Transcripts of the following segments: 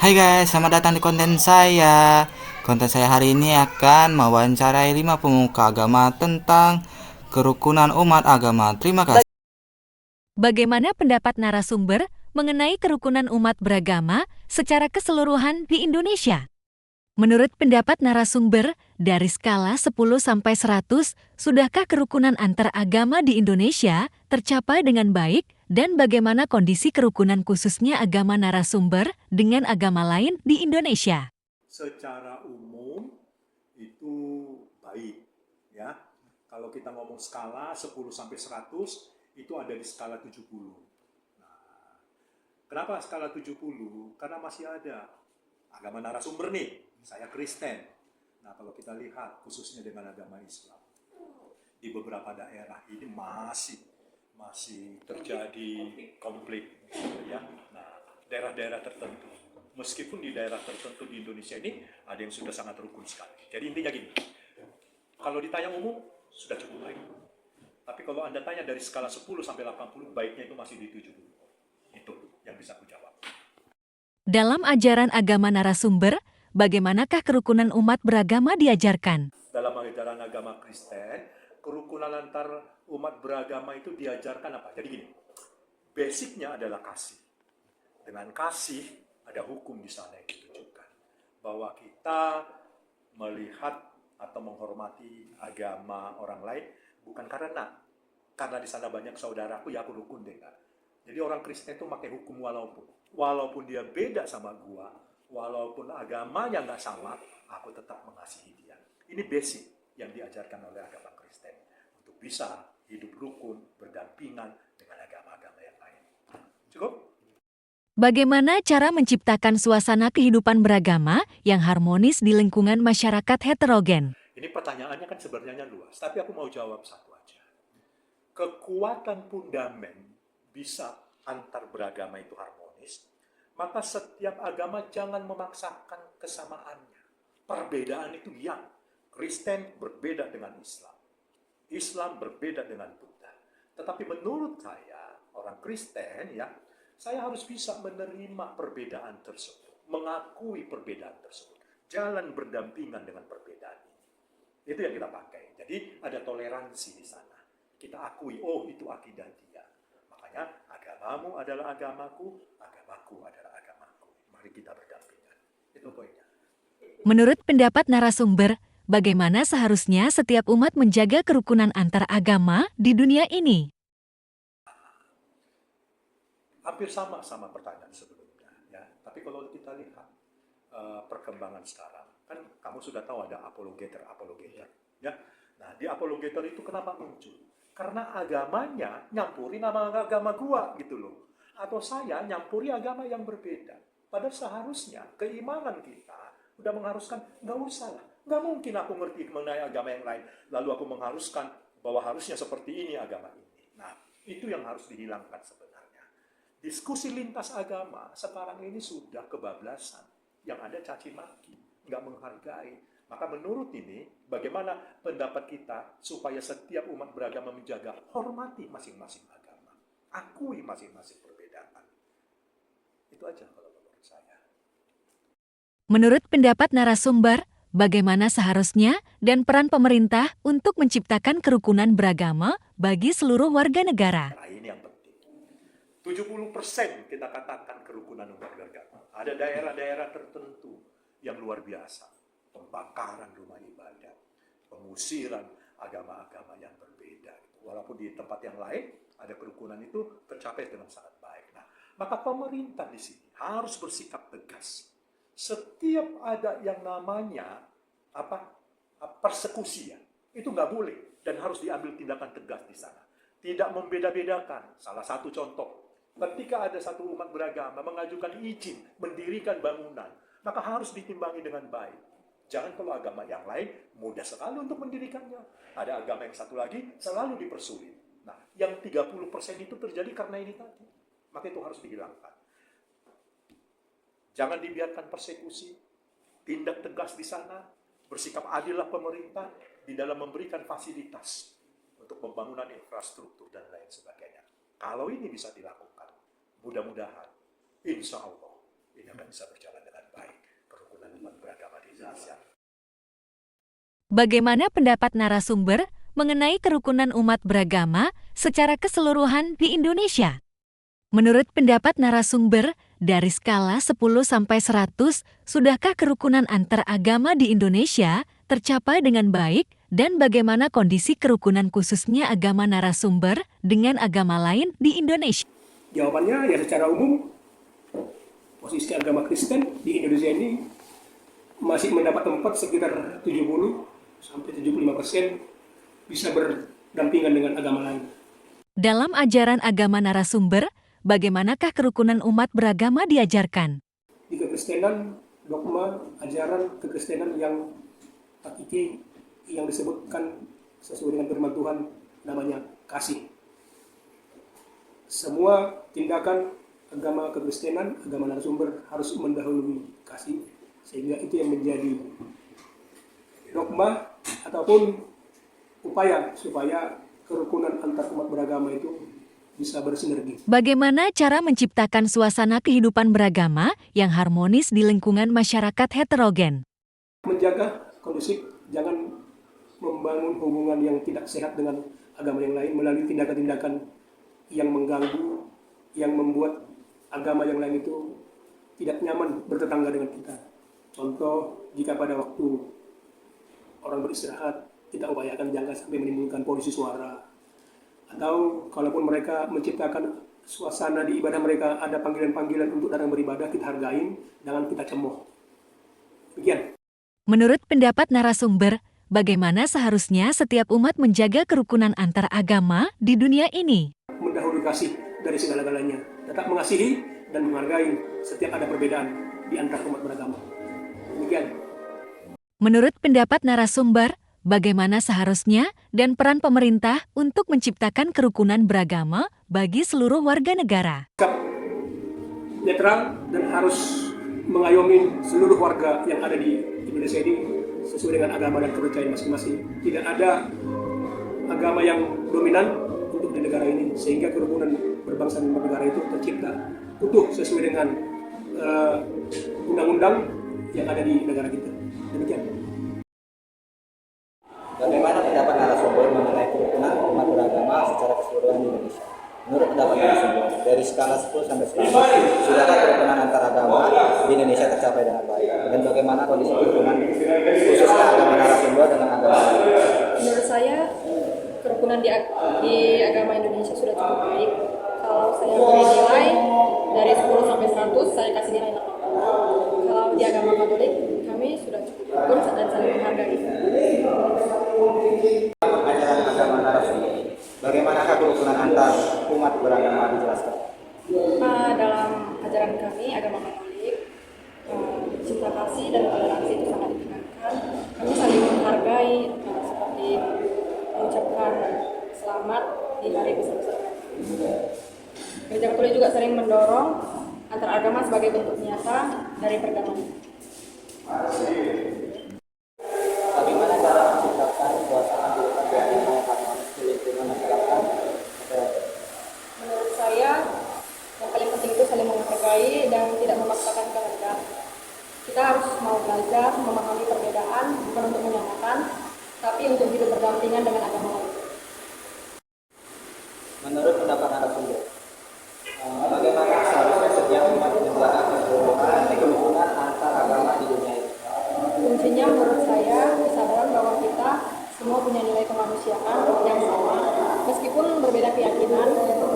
Hai guys, selamat datang di konten saya. Konten saya hari ini akan mewawancarai 5 pemuka agama tentang kerukunan umat agama. Terima kasih. Bagaimana pendapat narasumber mengenai kerukunan umat beragama secara keseluruhan di Indonesia? Menurut pendapat narasumber, dari skala 10 sampai 100, sudahkah kerukunan antar agama di Indonesia tercapai dengan baik dan bagaimana kondisi kerukunan khususnya agama narasumber dengan agama lain di Indonesia? Secara umum itu baik ya. Kalau kita ngomong skala 10 sampai 100 itu ada di skala 70. Nah, kenapa skala 70? Karena masih ada agama narasumber nih. Saya Kristen. Nah, kalau kita lihat khususnya dengan agama Islam di beberapa daerah ini masih terjadi konflik gitu ya. Nah, daerah-daerah tertentu. Meskipun di daerah tertentu di Indonesia ini ada yang sudah sangat rukun sekali. Jadi intinya gini, kalau ditanya umum sudah cukup baik. Tapi kalau Anda tanya dari skala 10 sampai 80, baiknya itu masih di 70. Itu yang bisa aku jawab. Dalam ajaran agama narasumber, bagaimanakah kerukunan umat beragama diajarkan? Dalam ajaran agama Kristen, kerukunan antar umat beragama itu diajarkan apa? Jadi gini, basicnya adalah kasih. Dengan kasih, ada hukum di sana yang ditunjukkan. Bahwa kita melihat atau menghormati agama orang lain, bukan karena di sana banyak saudaraku, ya aku rukun deh. Jadi orang Kristen itu pakai hukum walaupun dia beda sama gua, walaupun agamanya nggak sama, aku tetap mengasihi dia. Ini basic yang diajarkan oleh agama Kristen untuk bisa hidup rukun, berdampingan dengan agama-agama yang lain. Cukup? Bagaimana cara menciptakan suasana kehidupan beragama yang harmonis di lingkungan masyarakat heterogen? Ini pertanyaannya kan sebenarnya luas, tapi aku mau jawab satu aja. Kekuatan fundamen bisa antar beragama itu harmonis, maka setiap agama jangan memaksakan kesamaannya. Perbedaan itu yang Kristen berbeda dengan Islam. Islam berbeda dengan Buddha. Tetapi menurut saya, orang Kristen ya, saya harus bisa menerima perbedaan tersebut, mengakui perbedaan tersebut, jalan berdampingan dengan perbedaan ini. Itu yang kita pakai. Jadi ada toleransi di sana. Kita akui, oh itu akidah dia. Makanya agamamu adalah agamaku, agamaku adalah agamaku. Mari kita berdampingan. Itu poinnya. Menurut pendapat narasumber, bagaimana seharusnya setiap umat menjaga kerukunan antar agama di dunia ini? Hampir sama pertanyaan sebelumnya. Ya. Tapi kalau kita lihat perkembangan sekarang, kan kamu sudah tahu ada apologeter. Ya. Nah, di apologeter itu kenapa muncul? Karena agamanya nyampuri nama agama gua gitu loh. Atau saya nyampuri agama yang berbeda. Padahal seharusnya keimanan kita udah mengharuskan, nggak usah lah. Nggak mungkin aku ngerti mengenai agama yang lain. Lalu aku mengharuskan bahwa harusnya seperti ini agama ini. Nah, itu yang harus dihilangkan sebenarnya. Diskusi lintas agama sekarang ini sudah kebablasan. Yang ada caci maki, nggak menghargai. Maka menurut ini, bagaimana pendapat kita supaya setiap umat beragama menjaga hormati masing-masing agama. Akui masing-masing perbedaan. Itu aja kalau menurut saya. Menurut pendapat narasumber, bagaimana seharusnya dan peran pemerintah untuk menciptakan kerukunan beragama bagi seluruh warga negara? Nah, ini yang penting. 70% kita katakan kerukunan umat beragama. Ada daerah-daerah tertentu yang luar biasa. Pembakaran rumah ibadah, pengusiran agama-agama yang berbeda. Walaupun di tempat yang lain ada kerukunan itu tercapai dengan sangat baik. Nah, maka pemerintah di sini harus bersikap tegas. Setiap ada yang namanya persekusi ya, itu nggak boleh dan harus diambil tindakan tegas di sana. Tidak membeda-bedakan. Salah satu contoh, ketika ada satu umat beragama mengajukan izin mendirikan bangunan, maka harus ditimbangi dengan baik. Jangan kalau agama yang lain mudah sekali untuk mendirikannya. Ada agama yang satu lagi selalu dipersulit. Nah, yang 30% itu terjadi karena ini tadi. Maka itu harus dihilangkan. Jangan dibiarkan persekusi. Tindak tegas di sana. Bersikap adillah pemerintah di dalam memberikan fasilitas untuk pembangunan infrastruktur dan lain sebagainya. Kalau ini bisa dilakukan, mudah-mudahan, insya Allah, ini akan bisa berjalan dengan Bagaimana pendapat narasumber mengenai kerukunan umat beragama secara keseluruhan di Indonesia? Menurut pendapat narasumber, dari skala 10 sampai 100, sudahkah kerukunan antar agama di Indonesia tercapai dengan baik dan bagaimana kondisi kerukunan khususnya agama narasumber dengan agama lain di Indonesia? Jawabannya ya secara umum, posisi agama Kristen di Indonesia ini masih mendapat tempat sekitar 70 sampai 75% bisa berdampingan dengan agama lain. Dalam ajaran agama narasumber, bagaimanakah kerukunan umat beragama diajarkan? Di kekristenan, dogma, ajaran kekristenan yang hakiki yang disebutkan sesuai dengan firman Tuhan namanya kasih. Semua tindakan agama kekristenan, agama narasumber harus mendahului kasih, sehingga itu yang menjadi dogma ataupun upaya supaya kerukunan antar umat beragama itu bisa bersinergi. Bagaimana cara menciptakan suasana kehidupan beragama yang harmonis di lingkungan masyarakat heterogen? Menjaga kondusif, jangan membangun hubungan yang tidak sehat dengan agama yang lain melalui tindakan-tindakan yang mengganggu, yang membuat agama yang lain itu tidak nyaman bertetangga dengan kita. Contoh, jika pada waktu orang beristirahat, kita upayakan jangan sampai menimbulkan polusi suara. Atau kalaupun mereka menciptakan suasana di ibadah mereka, ada panggilan-panggilan untuk datang beribadah, kita hargain, jangan kita cemooh. Demikian. Menurut pendapat narasumber, bagaimana seharusnya setiap umat menjaga kerukunan antar agama di dunia ini? Mendahului kasih dari segala-galanya. Tetap mengasihi dan menghargai setiap ada perbedaan di antara umat beragama. Demikian. Menurut pendapat narasumber, bagaimana seharusnya dan peran pemerintah untuk menciptakan kerukunan beragama bagi seluruh warga negara? Sikap netral dan harus mengayomi seluruh warga yang ada di Indonesia ini sesuai dengan agama dan kepercayaan masing-masing. Tidak ada agama yang dominan untuk di negara ini, sehingga kerukunan berbangsa dan bernegara itu tercipta utuh sesuai dengan undang-undang yang ada di negara kita. Demikian. Bagaimana pendapat narasumber mengenai kerukunan umat beragama secara keseluruhan di Indonesia? Menurut pendapat narasumber, dari skala 10 sampai 100, sudahkah kerukunan antar agama di Indonesia tercapai dengan baik? Dan bagaimana kondisi kerukunan khususnya agama narasumber dengan agama lain? Menurut saya, kerukunan di agama Indonesia sudah cukup baik. Kalau saya beri nilai dari 10 sampai 100, saya kasih nilai 8. Kalau di agama Katolik, kami sudah cukup rukun dan saling menghargai. Ajaran agama narasumber, bagaimanakah kerukunan antar umat beragama dijelaskan? Dalam ajaran kami, agama Katolik, cinta kasih dan toleransi itu sangat ditekankan. Kami saling menghargai, seperti mengucapkan selamat di hari besar-besar. Gereja Katolik juga sering mendorong antar agama sebagai bentuk nyata dari perdamaian. Bagaimana cara menciptakan suasana kehidupan yang harmonis di lingkungan masyarakat? Menurut saya, yang paling penting itu saling menghargai dan tidak memaksakan kehendak. Kita harus mau belajar, memahami perbedaan, bukan untuk menyamakan, tapi untuk hidup berdampingan dengan agama lain. Menurut pendapat narasumber, bagaimana seharusnya setiap umat menjaga keseluruhan kerukunan antar agama di dunia ini? Kuncinya menurut saya kesadaran bahwa kita semua punya nilai kemanusiaan yang sama, meskipun berbeda keyakinan.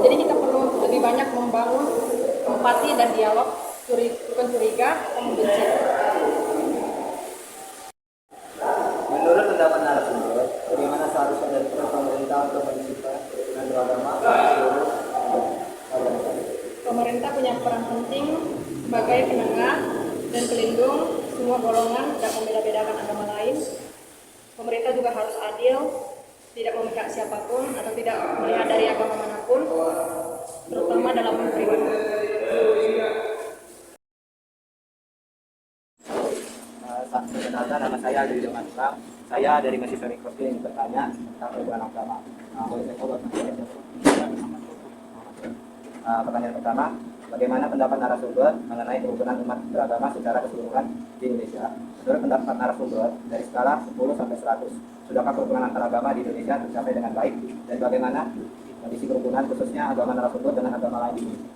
Jadi kita perlu lebih banyak membangun empati dan dialog, bukan curiga atau membenci. Menurut pendapat narasumber, bagaimana seharusnya dari peran pemerintah untuk menciptakan kerukunan beragama di seluruh organisasi? Pemerintah punya peran penting sebagai penengah dan pelindung semua golongan dan membeda-bedakan agama lain. Pemerintah juga harus adil, tidak memihak siapapun atau tidak melihat dari agama manapun, terutama dalam memberi makan. Perkenalkan, nama saya Adi Widomansa. Saya dari mahasiswa Mikrofi yang bertanya tentang perubahan agama. Boleh saya coba? Pertanyaan pertama, Bagaimana pendapat narasumber mengenai kerukunan umat beragama secara keseluruhan di Indonesia? Menurut pendapat narasumber, dari skala 10 sampai 100, sudahkah kerukunan antaragama di Indonesia tercapai dengan baik? Dan bagaimana kondisi kerukunan khususnya agama narasumber dengan agama lain di Indonesia?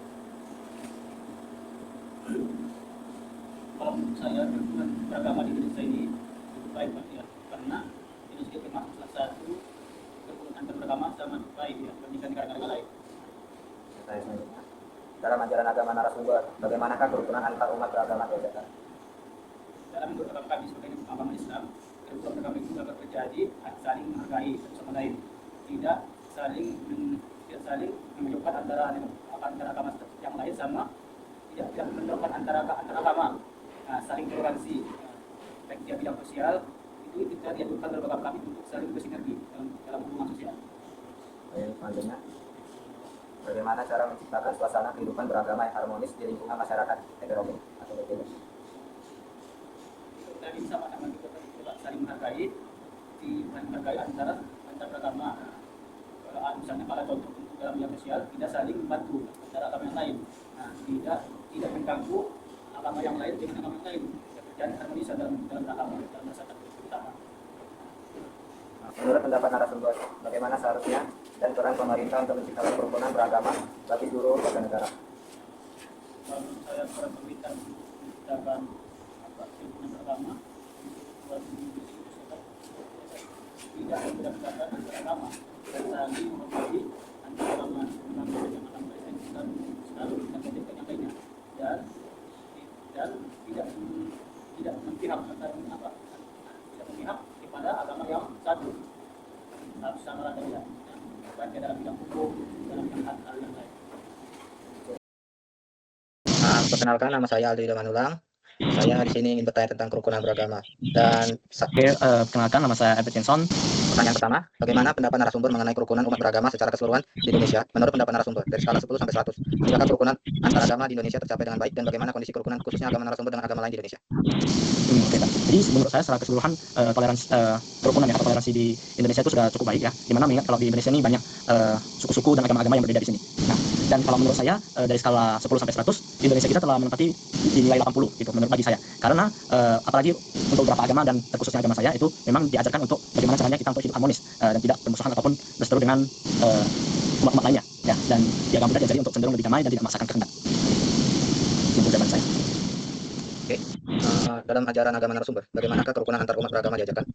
Kalau menurut saya kerukunan beragama di Indonesia ini cukup baik Pak ya, karena Indonesia termasuk salah satu kerukunan antar beragama sama baik ya dibandingkan negara-negara lain. Saya selanjutnya. Dalam ajaran agama narasumber, bagaimanakah kerukunan antar umat beragama diajarkan? Dalam menurut agama kami sebagai agama Islam, kerukunan beragama itu dapat terjadi saling menghargai satu sama lain, tidak saling menyebabkan antara agama yang lain sama, tidak menentukan antara agama, saling toleransi, baik di bidang sosial itu kita dianjurkan dalam agama kami untuk saling bersinergi dalam hubungan sosial. Baik, selanjutnya. Bagaimana cara menciptakan suasana kehidupan beragama yang harmonis di lingkungan masyarakat heterogen atau berbeda? Tadi sama-sama kita saling menghargai antar beragama. Misalnya kalau contoh untuk dalam bidang sosial tidak saling membantu antara agama yang lain. Nah, tidak mengganggu agama yang lain dengan agama yang lain. Dan harmonis dalam agama dalam masyarakat utama. Menurut pendapat narasumber, bagaimana seharusnya dan peran pemerintah untuk menciptakan kerukunan beragama bagi seluruh warga negara? Menurut saya peran pemerintah menciptakan kerukunan beragama tidak membedakan antara agama dan saling menghormati antara agama yang yang lainnya dan tidak memihak tidak memihak kepada agama yang satu, harus sama adanya baik dalam bidang hukum dalam bidang hal yang lain. Perkenalkan, nama saya Aldi Damanullang. Saya di sini ingin bertanya tentang kerukunan beragama. Dan Perkenalkan, nama saya Albert Jenson. pertanyaan pertama, bagaimana pendapat narasumber mengenai kerukunan umat beragama secara keseluruhan di Indonesia? Menurut pendapat narasumber, dari skala 10 sampai 100, sudahkah kerukunan antaragama di Indonesia tercapai dengan baik dan bagaimana kondisi kerukunan khususnya agama narasumber dengan agama lain di Indonesia? Oke, Pak. Jadi menurut saya secara keseluruhan toleransi kerukunan atau toleransi di Indonesia itu sudah cukup baik ya. Dimana mengingat kalau di Indonesia ini banyak suku-suku dan agama-agama yang berbeda di sini. Nah, dan kalau menurut saya dari skala 10 sampai 100, Indonesia kita telah menempati di nilai 80 gitu menurut bagi saya. Karena apalagi untuk beberapa agama dan terkhususnya agama saya itu memang diajarkan untuk bagaimana caranya kita untuk hidup harmonis dan tidak bermusuhan ataupun berseteru dengan umat-umat lainnya ya. Dan di agama Buddha diajari untuk cenderung lebih damai dan tidak memaksakan kehendak. Itu jawaban saya. Oke. Dalam ajaran agama narasumber, bagaimanakah kerukunan antar umat beragama diajarkan?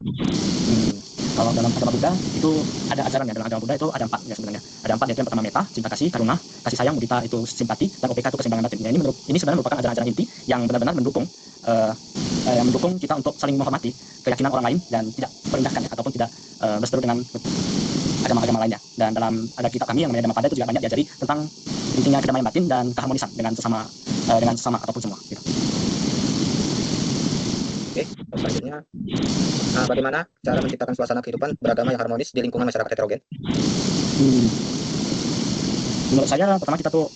Kalau dalam agama Buddha itu ada ajarannya. Dalam agama Buddha itu ada 4 ya sebenarnya. Ada 4, yaitu yang pertama metta, cinta kasih, karuna, kasih sayang, mudita itu simpati, dan upeka itu keseimbangan batin. Ya, ini sebenarnya merupakan ajaran-ajaran inti yang benar-benar mendukung kita untuk saling menghormati keyakinan orang lain dan tidak merendahkan ya, ataupun tidak berseteru dengan agama-agama lainnya. Dan dalam ada kitab kami yang namanya Dhammapada itu juga banyak diajari tentang intinya kedamaian batin dan keharmonisan dengan sesama ataupun semua gitu. Oke, selanjutnya, bagaimana cara menciptakan suasana kehidupan beragama yang harmonis di lingkungan masyarakat heterogen? Menurut saya pertama kita tuh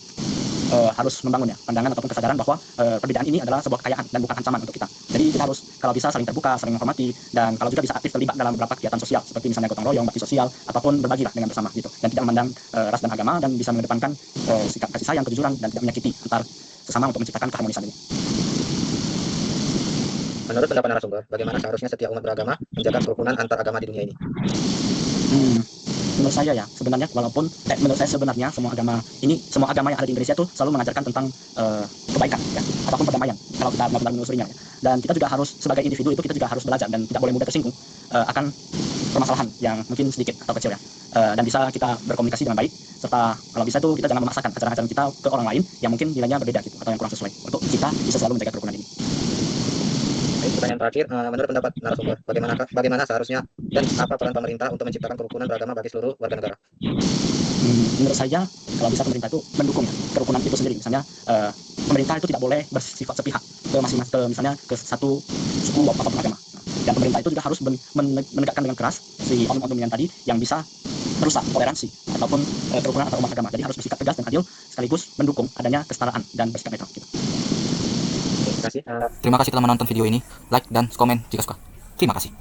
harus membangun ya pandangan ataupun kesadaran bahwa perbedaan ini adalah sebuah kekayaan dan bukan ancaman untuk kita. Jadi kita harus kalau bisa saling terbuka, saling menghormati, dan kalau juga bisa aktif terlibat dalam beberapa kegiatan sosial seperti misalnya gotong royong, bakti sosial, ataupun berbagilah dengan bersama gitu. Dan tidak memandang ras dan agama dan bisa mengedepankan sikap kasih sayang, kejujuran, dan tidak menyakiti antar sesama untuk menciptakan keharmonisan ini. Menurut pendapat narasumber, bagaimana seharusnya setiap umat beragama menjaga kerukunan antar agama di dunia ini? Menurut saya ya sebenarnya semua agama yang ada di Indonesia itu selalu mengajarkan tentang kebaikan ya ataupun perdamaian kalau kita benar-benar menelusurinya ya. Dan kita juga harus sebagai individu itu kita juga harus belajar dan tidak boleh mudah tersinggung akan permasalahan yang mungkin sedikit atau kecil ya. Dan bisa kita berkomunikasi dengan baik serta kalau bisa itu kita jangan memaksakan ajaran-ajaran kita ke orang lain yang mungkin nilainya berbeda gitu atau yang kurang sesuai untuk kita bisa selalu menjaga kerukunan ini. Pertanyaan terakhir, menurut pendapat narasumber, bagaimana seharusnya dan apa peran pemerintah untuk menciptakan kerukunan beragama bagi seluruh warga negara? Menurut saya kalau bisa pemerintah itu mendukung kerukunan itu sendiri. Misalnya pemerintah itu tidak boleh bersifat sepihak ke misalnya ke satu suku ataupun agama. Dan pemerintah itu juga harus menegakkan dengan keras si oknum-oknum yang tadi yang bisa merusak toleransi ataupun kerukunan antar umat agama. Jadi harus bersikap tegas dan adil sekaligus mendukung adanya kesetaraan dan bersikap netral gitu. Terima kasih. Terima kasih telah menonton video ini. Like dan komen jika suka. Terima kasih.